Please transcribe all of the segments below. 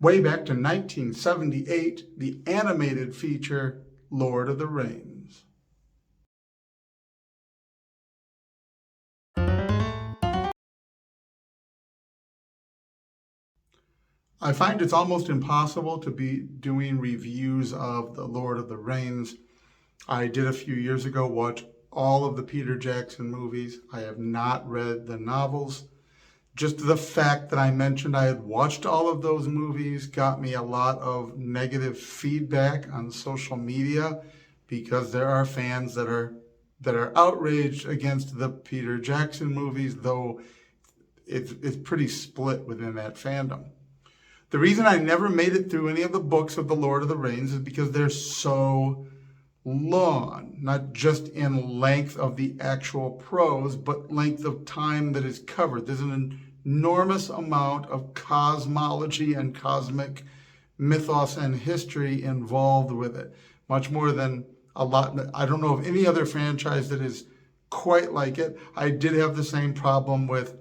way back to 1978, the animated feature, Lord of the Rings. I find it's almost impossible to be doing reviews of the Lord of the Rings. I did a few years ago watch all of the Peter Jackson movies. I have not read the novels. Just the fact that I mentioned I had watched all of those movies got me a lot of negative feedback on social media because there are fans that are outraged against the Peter Jackson movies, though it's pretty split within that fandom. The reason I never made it through any of the books of the Lord of the Rings is because they're so long, not just in length of the actual prose, but length of time that is covered. There's an enormous amount of cosmology and cosmic mythos and history involved with it. Much more than a lot. I don't know of any other franchise that is quite like it. I did have the same problem with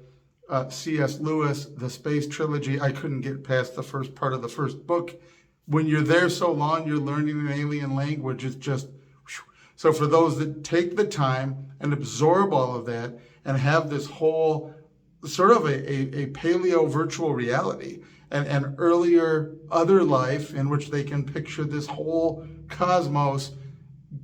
C.S. Lewis, the Space Trilogy. I couldn't get past the first part of the first book. When you're there so long, you're learning an alien language. It's just, so for those that take the time and absorb all of that and have this whole sort of a paleo virtual reality and an earlier other life in which they can picture this whole cosmos,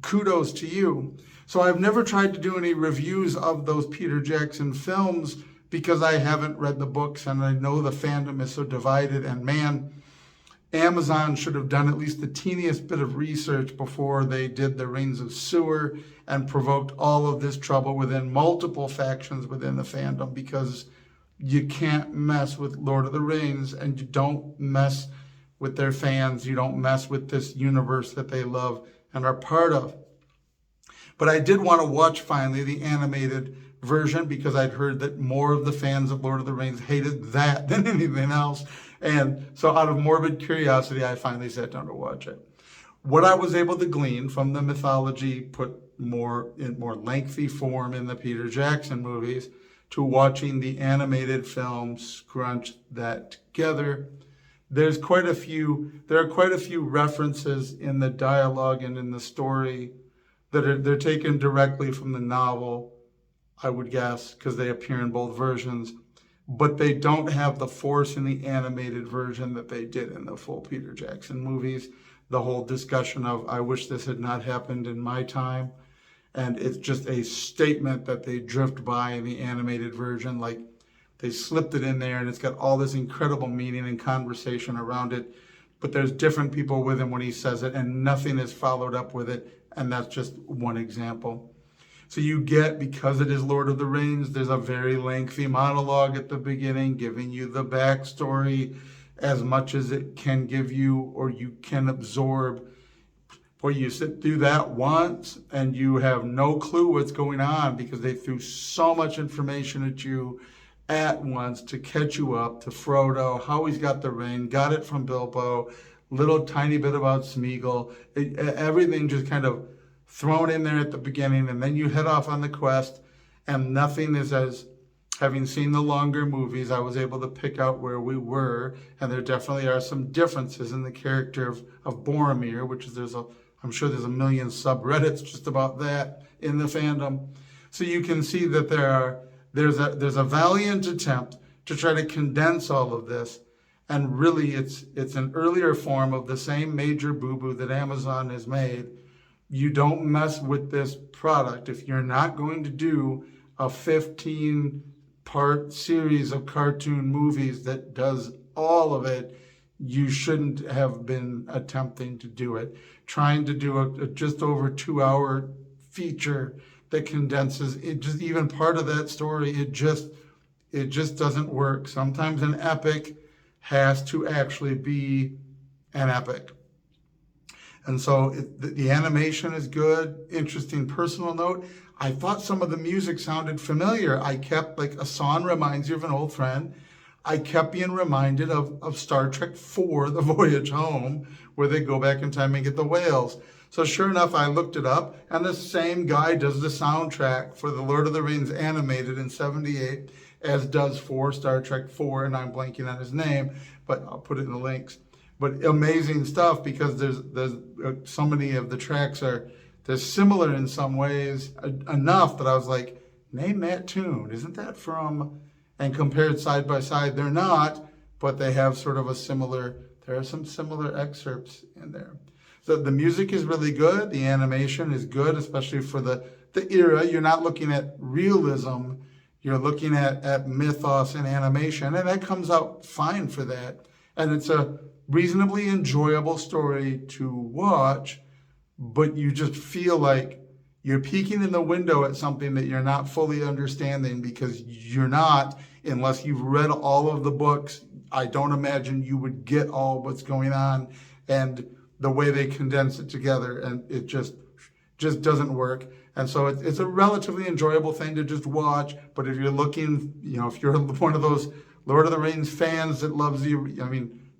kudos to you. So I've never tried to do any reviews of those Peter Jackson films because I haven't read the books and I know the fandom is so divided. And man, Amazon should have done at least the teeniest bit of research before they did the Rings of Sewer and provoked all of this trouble within multiple factions within the fandom, because you can't mess with Lord of the Rings and you don't mess with their fans. You don't mess with this universe that they love and are part of. But I did want to watch finally the animated version because I'd heard that more of the fans of Lord of the Rings hated that than anything else. And so out of morbid curiosity, I finally sat down to watch it. What I was able to glean from the mythology put more in more lengthy form in the Peter Jackson movies to watching the animated film scrunch that together, there are quite a few references in the dialogue and in the story that they're taken directly from the novel, I would guess, because they appear in both versions, but they don't have the force in the animated version that they did in the full Peter Jackson movies. The whole discussion of, I wish this had not happened in my time. And it's just a statement that they drift by in the animated version. Like they slipped it in there and it's got all this incredible meaning and conversation around it. But there's different people with him when he says it and nothing is followed up with it. And that's just one example. So you get, because it is Lord of the Rings, there's a very lengthy monologue at the beginning giving you the backstory as much as it can give you or you can absorb. Where you sit through that once and you have no clue what's going on because they threw so much information at you at once to catch you up to Frodo, how he's got the ring, got it from Bilbo, little tiny bit about Smeagol, everything just kind of thrown in there at the beginning, and then you head off on the quest, and nothing is as, having seen the longer movies, I was able to pick out where we were, and there definitely are some differences in the character of Boromir, which is I'm sure there's a million subreddits just about that in the fandom. So you can see that there's a valiant attempt to try to condense all of this, and really it's an earlier form of the same major boo-boo that Amazon has made. You don't mess with this product. If you're not going to do a 15-part series of cartoon movies that does all of it, you shouldn't have been attempting to do it. Trying to do a just over 2-hour feature that condenses it, just even part of that story, it just doesn't work. Sometimes an epic has to actually be an epic. And so the animation is good. Interesting personal note, I thought some of the music sounded familiar. I kept, like, a song reminds you of an old friend. I kept being reminded of Star Trek IV, The Voyage Home, where they go back in time and get the whales. So sure enough, I looked it up, and the same guy does the soundtrack for the Lord of the Rings animated in '78, as does for Star Trek 4, and I'm blanking on his name, but I'll put it in the links. But amazing stuff, because there's so many of the tracks they're similar in some ways enough that I was like, name that tune. Isn't that from? And compared side by side, they're not, but they have sort of there are some similar excerpts in there. So the music is really good. The animation is good, especially for the era. You're not looking at realism. You're looking at mythos and animation, and that comes out fine for that. And it's a reasonably enjoyable story to watch, but you just feel like you're peeking in the window at something that you're not fully understanding, because you're not, unless you've read all of the books. I don't imagine you would get all what's going on and the way they condense it together, and it just doesn't work. And so it's a relatively enjoyable thing to just watch. But if you're looking, if you're one of those Lord of the Rings fans that loves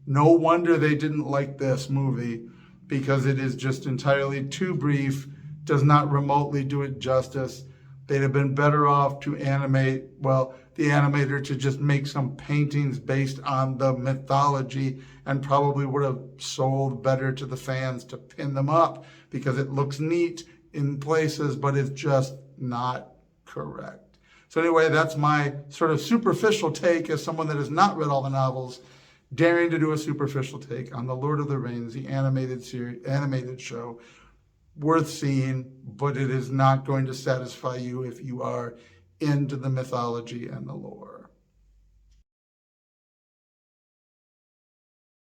no wonder they didn't like this movie, because it is just entirely too brief, does not remotely do it justice. They'd have been better off to the animator to just make some paintings based on the mythology, and probably would have sold better to the fans to pin them up, because it looks neat in places, but it's just not correct. So anyway, that's my sort of superficial take as someone that has not read all the novels, daring to do a superficial take on The Lord of the Rings, the animated show. Worth seeing, but it is not going to satisfy you if you are into the mythology and the lore.